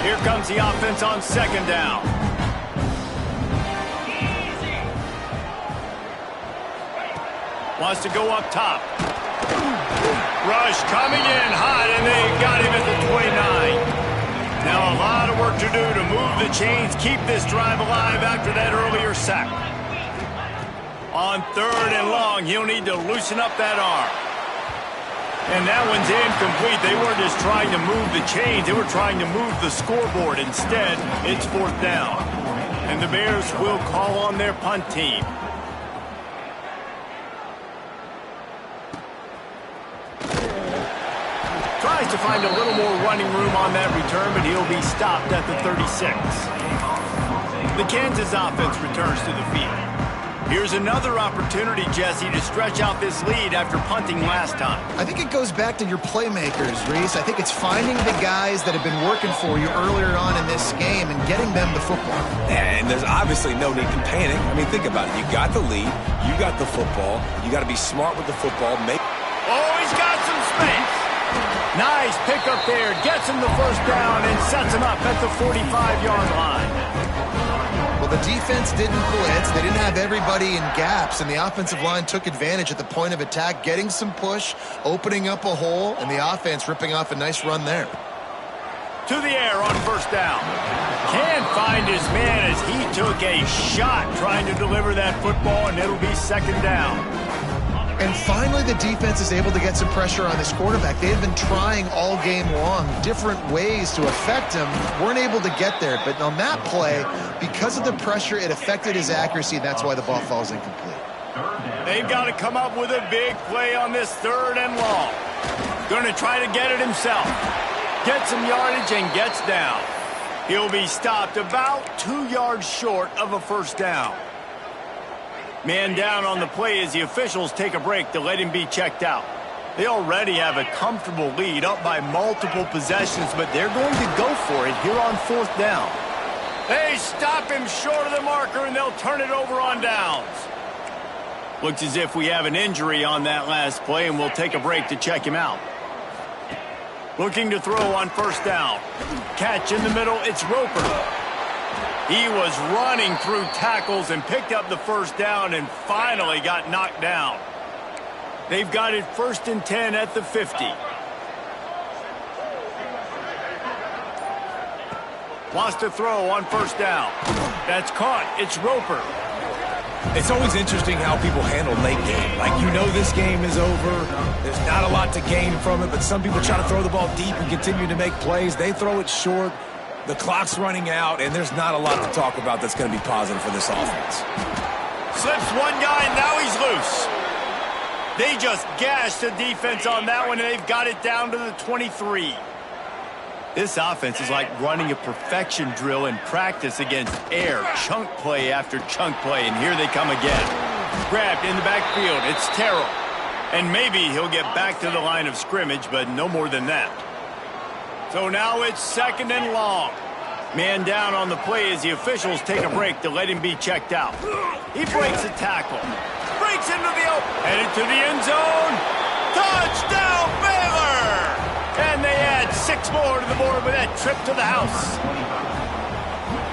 Speaker 1: Here comes the offense on 2nd down. Wants to go up top. Rush coming in hot, and they got him at the 29. Now a lot of work to do to move the chains, keep this drive alive after that earlier sack. On 3rd and long, he'll need to loosen up that arm. And that one's incomplete. They weren't just trying to move the chains. They were trying to move the scoreboard. Instead, it's 4th down. And the Bears will call on their punt team. Tries to find a little more running room on that return, but he'll be stopped at the 36. The Kansas offense returns to the field. Here's another opportunity, Jesse, to stretch out this lead after punting last time.
Speaker 2: I think it goes back to your playmakers, Reese. I think it's finding the guys that have been working for you earlier on in this game and getting them the football.
Speaker 3: And there's obviously no need to panic. I mean, think about it. You got the lead. You got the football. You got to be smart with the football.
Speaker 1: Oh, he's got some space. Nice pickup there. Gets him the 1st down and sets him up at the 45-yard line.
Speaker 2: Well, the defense didn't blitz. They didn't have everybody in gaps, and the offensive line took advantage at the point of attack, getting some push, opening up a hole, and the offense ripping off a nice run there.
Speaker 1: To the air on 1st down. Can't find his man as he took a shot trying to deliver that football, and it'll be 2nd down.
Speaker 2: And finally, the defense is able to get some pressure on this quarterback. They have been trying all game long different ways to affect him. Weren't able to get there. But on that play, because of the pressure, it affected his accuracy, and that's why the ball falls incomplete.
Speaker 1: They've got to come up with a big play on this 3rd and long. Going to try to get it himself. Gets some yardage and gets down. He'll be stopped about 2 yards short of a 1st down. Man down on the play as the officials take a break to let him be checked out. They already have a comfortable lead up by multiple possessions, but they're going to go for it here on 4th down. They stop him short of the marker, and they'll turn it over on downs. Looks as if we have an injury on that last play, and we'll take a break to check him out. Looking to throw on first down. Catch in the middle, it's Roper. He was running through tackles and picked up the first down and finally got knocked down. They've got it 1st and 10 at the 50. Wants to throw on first down. That's caught. It's Roper.
Speaker 3: It's always interesting how people handle late game. Like, you know this game is over. There's not a lot to gain from it, but some people try to throw the ball deep and continue to make plays. They throw it short. The clock's running out, and there's not a lot to talk about that's going to be positive for this offense.
Speaker 1: Slips one guy, and now he's loose. They just gashed the defense on that one, and they've got it down to the 23. This offense is like running a perfection drill in practice against air. Chunk play after chunk play, and here they come again. Grabbed in the backfield. It's Terrell. And maybe he'll get back to the line of scrimmage, but no more than that. So now it's 2nd and long. Man down on the play as the officials take a break to let him be checked out. He breaks a tackle. Breaks into the open. Headed to the end zone. Touchdown, Baylor! And they add 6 more to the board with that trip to the house.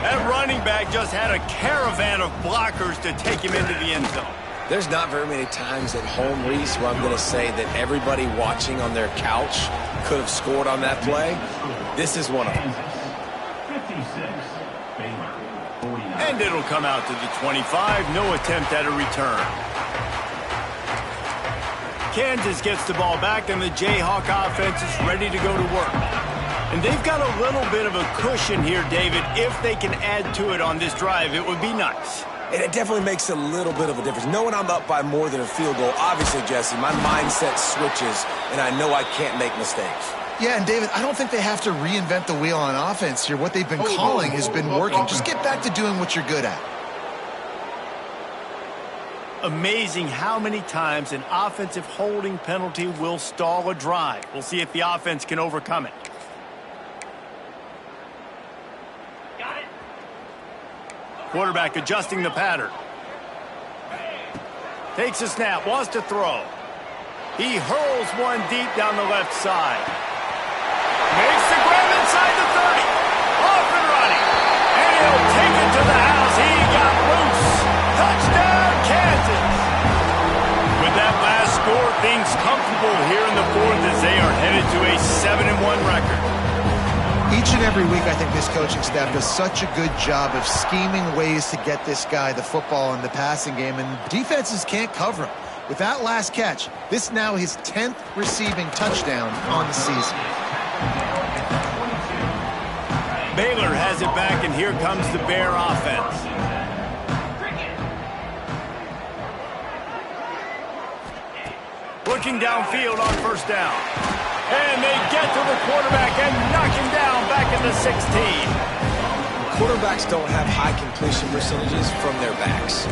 Speaker 1: That running back just had a caravan of blockers to take him into the end zone.
Speaker 3: There's not very many times at home, Reese, where I'm going to say that everybody watching on their couch could have scored on that play. This is one of them.
Speaker 1: And it'll come out to the 25. No attempt at a return. Kansas gets the ball back, and the Jayhawk offense is ready to go to work. And they've got a little bit of a cushion here, David. If they can add to it on this drive, it would be nice.
Speaker 3: And it definitely makes a little bit of a difference. Knowing I'm up by more than a field goal, obviously, Jesse, my mindset switches, and I know I can't make mistakes.
Speaker 2: Yeah, and David, I don't think they have to reinvent the wheel on offense here. What they've been calling has been working. Just get back to doing what you're good at.
Speaker 1: Amazing how many times an offensive holding penalty will stall a drive. We'll see if the offense can overcome it.
Speaker 5: Got it.
Speaker 1: Quarterback adjusting the pattern. Takes a snap, wants to throw. He hurls one deep down the left side. Makes the grab inside the 30. Off and running. And he'll take it to the house. He got loose. Touchdown, Kansas. With that last score, things comfortable here in the 4th as they are headed to a 7-1 record.
Speaker 2: Each and every week, I think this coaching staff does such a good job of scheming ways to get this guy the football in the passing game, and defenses can't cover him. With that last catch, this now his 10th receiving touchdown on the season.
Speaker 1: Baylor has it back, and here comes the Bear offense. Looking downfield on first down. And they get to the quarterback and knock him down back at the 16.
Speaker 3: Quarterbacks don't have high completion percentages from their backs.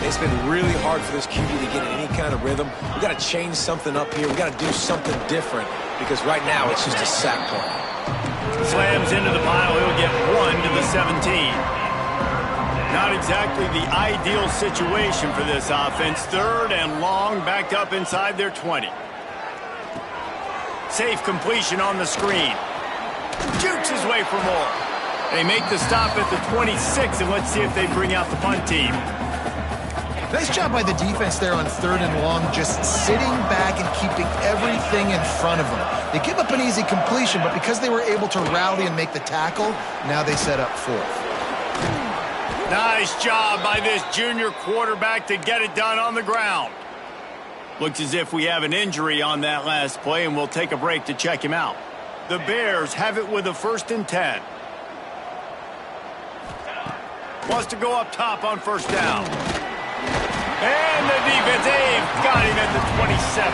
Speaker 3: It's been really hard for this QB to get in any kind of rhythm. We've got to change something up here. We've got to do something different because right now it's just a sack play.
Speaker 1: Slams into the pile. He'll get 1 to the 17. Not exactly the ideal situation for this offense. 3rd and long, backed up inside their 20. Safe completion on the screen. Jukes his way for more. They make the stop at the 26, and let's see if they bring out the punt team.
Speaker 2: Nice job by the defense there on 3rd and long, just sitting back and keeping everything in front of them. They give up an easy completion, but because they were able to rally and make the tackle, now they set up 4th.
Speaker 1: Nice job by this junior quarterback to get it done on the ground. Looks as if we have an injury on that last play, and we'll take a break to check him out. The Bears have it with a 1st and 10. Wants to go up top on first down. And the defense, they've got him at the 27.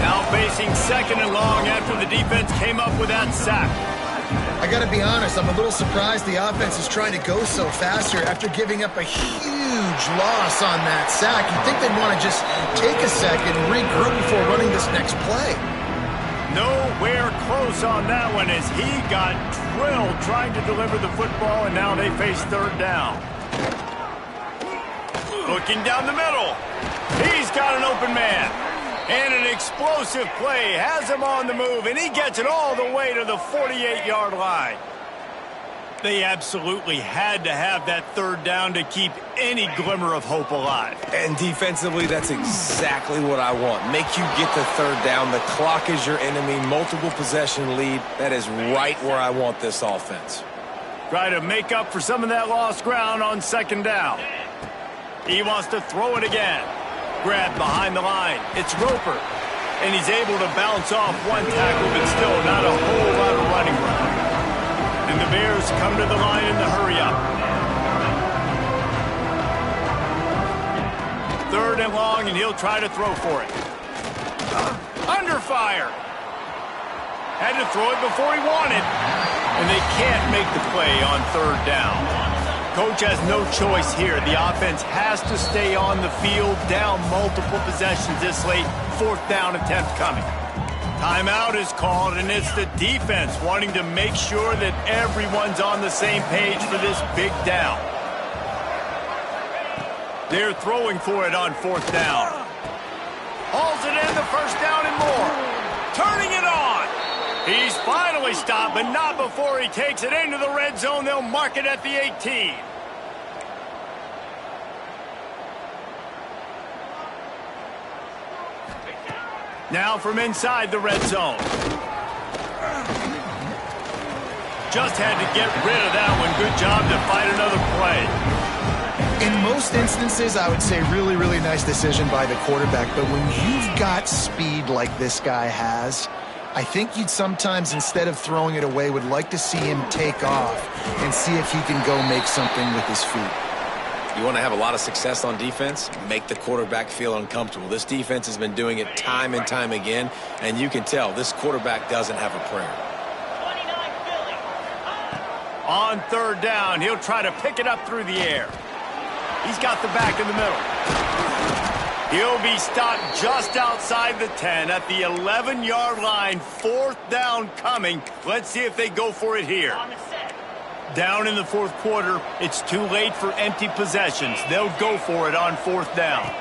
Speaker 1: Now facing 2nd and long after the defense came up with that sack.
Speaker 2: I got to be honest, I'm a little surprised the offense is trying to go so fast here after giving up a huge loss on that sack. You'd think they'd want to just take a second and regroup before running this next play.
Speaker 1: Nowhere close on that one as he got drilled trying to deliver the football, and now they face 3rd down. Looking down the middle. He's got an open man. And an explosive play has him on the move, and he gets it all the way to the 48-yard line. They absolutely had to have that third down to keep any glimmer of hope alive.
Speaker 3: And defensively, that's exactly what I want. Make you get the third down. The clock is your enemy. Multiple possession lead. That is right where I want this offense.
Speaker 1: Try to make up for some of that lost ground on second down. He wants to throw it again. Grabbed behind the line. It's Roper. And he's able to bounce off one tackle, but still not a whole lot of running room. And the Bears come to the line in the hurry-up. Third and long, and he'll try to throw for it. Under fire. Had to throw it before he wanted. And they can't make the play on third down. Coach has no choice here. The offense has to stay on the field, down multiple possessions this late. Fourth down attempt coming. Timeout is called, and it's the defense wanting to make sure that everyone's on the same page for this big down. They're throwing for it on fourth down. Hauls it in, the first down and more. Turning it on. He's finally stopped, but not before he takes it into the red zone. They'll mark it at the 18. Now from inside the red zone. Just had to get rid of that one. Good job to find another play.
Speaker 2: In most instances, I would say really, really nice decision by the quarterback. But when you've got speed like this guy has, I think you'd sometimes, instead of throwing it away, would like to see him take off and see if he can go make something with his feet.
Speaker 3: You want to have a lot of success on defense? Make the quarterback feel uncomfortable. This defense has been doing it time and time again, and you can tell this quarterback doesn't have a prayer.
Speaker 1: On third down, he'll try to pick it up through the air. He's got the back in the middle. He'll be stopped just outside the 10 at the 11-yard line. Fourth down coming. Let's see if they go for it here. Down in the fourth quarter, it's too late for empty possessions. They'll go for it on fourth down.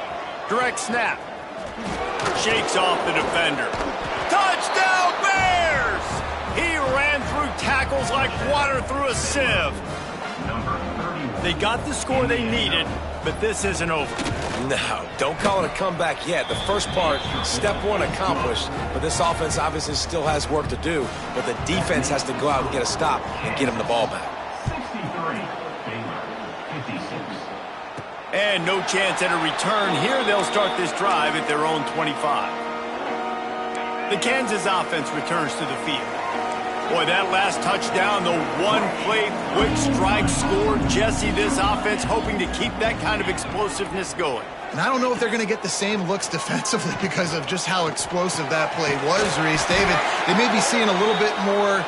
Speaker 1: Direct snap. Shakes off the defender. Touchdown, Bears! He ran through tackles like water through a sieve. They got the score they needed, but this isn't over.
Speaker 3: No, don't call it a comeback yet. The first part, step one accomplished, but this offense obviously still has work to do, but the defense has to go out and get a stop and get him the ball back.
Speaker 4: 63, Baylor, 56.
Speaker 1: And no chance at a return here. They'll start this drive at their own 25. The Kansas offense returns to the field. Boy, that last touchdown, the one-play quick strike score. Jesse, this offense hoping to keep that kind of explosiveness going.
Speaker 2: And I don't know if they're going to get the same looks defensively because of just how explosive that play was, Reese. David, they may be seeing a little bit more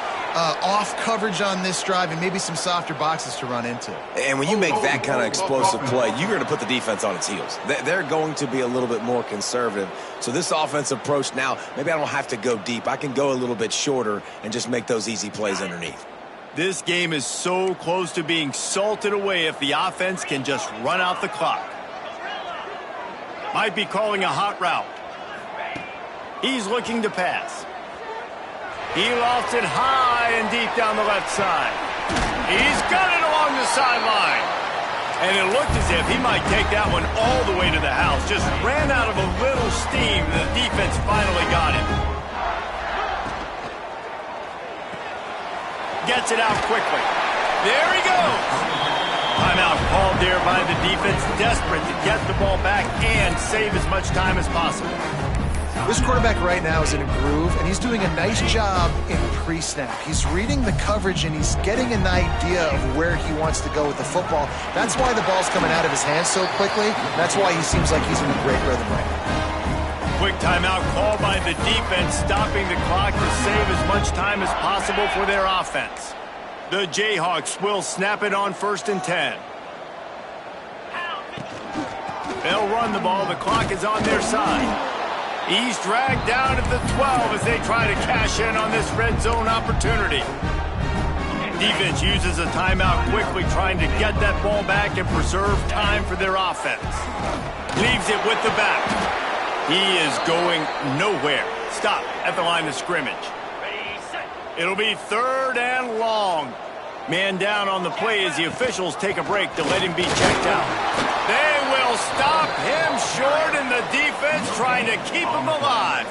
Speaker 2: off coverage on this drive and maybe some softer boxes to run into.
Speaker 3: And when you make that kind of explosive play, you're going to put the defense on its heels. They're going to be a little bit more conservative. So this offensive approach now, maybe I don't have to go deep. I can go a little bit shorter and just make those easy plays underneath.
Speaker 1: This game is so close to being salted away if the offense can just run out the clock. Might be calling a hot route. He's looking to pass. He lofts it high and deep down the left side. He's got it along the sideline. And it looked as if he might take that one all the way to the house. Just ran out of a little steam. The defense finally got him. Gets it out quickly. There he goes. Timeout called there by the defense, desperate to get the ball back and save as much time as possible.
Speaker 2: This quarterback right now is in a groove, and he's doing a nice job in pre-snap. He's reading the coverage, and he's getting an idea of where he wants to go with the football. That's why the ball's coming out of his hands so quickly. That's why he seems like he's in a great rhythm right now.
Speaker 1: Quick timeout called by the defense, stopping the clock to save as much time as possible for their offense. The Jayhawks will snap it on 1st and 10. They'll run the ball. The clock is on their side. He's dragged down at the 12 as they try to cash in on this red zone opportunity. Defense uses a timeout quickly, trying to get that ball back and preserve time for their offense. Leaves it with the back. He is going nowhere. Stop at the line of scrimmage. It'll be 3rd and long. Man down on the play as the officials take a break to let him be checked out. They will stop him short, and the defense trying to keep him alive.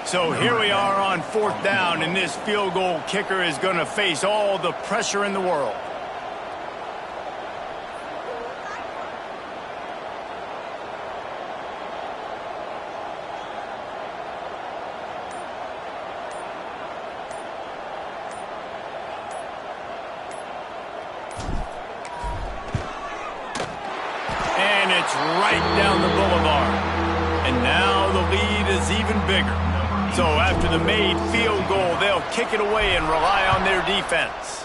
Speaker 1: So here we are on 4th down, and this field goal kicker is going to face all the pressure in the world. And it's right down the boulevard. And now the lead is even bigger. So after the made field goal, they'll kick it away and rely on their defense.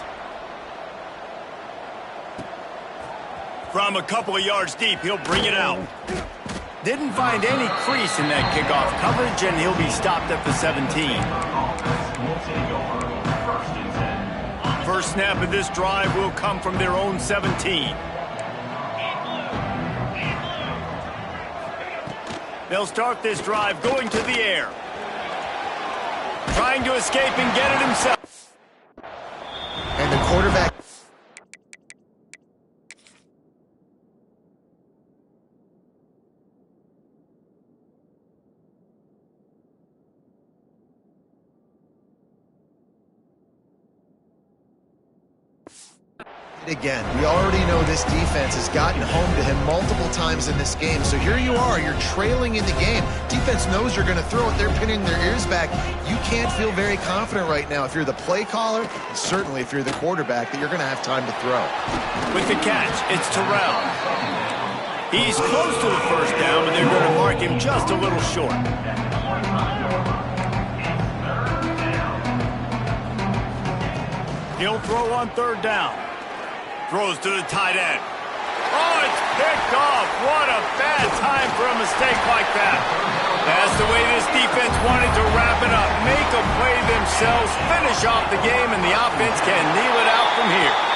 Speaker 1: From a couple of yards deep, he'll bring it out. Didn't find any crease in that kickoff coverage, and he'll be stopped at the 17. First snap of this drive will come from their own 17. They'll start this drive going to the air. Trying to escape and get it himself.
Speaker 2: And the quarterback. Again, we already know this defense has gotten home to him multiple times in this game. So here you are, you're trailing in the game. Defense knows you're going to throw it. They're pinning their ears back. You can't feel very confident right now if you're the play caller, and certainly if you're the quarterback, that you're going to have time to throw.
Speaker 1: With the catch, it's Terrell. He's close to the first down, but they're going to mark him just a little short. He'll throw on 3rd down. Throws to the tight end. Oh, it's picked off. What a bad time for a mistake like that. That's the way this defense wanted to wrap it up. Make a play themselves, finish off the game, and the offense can kneel it out from here.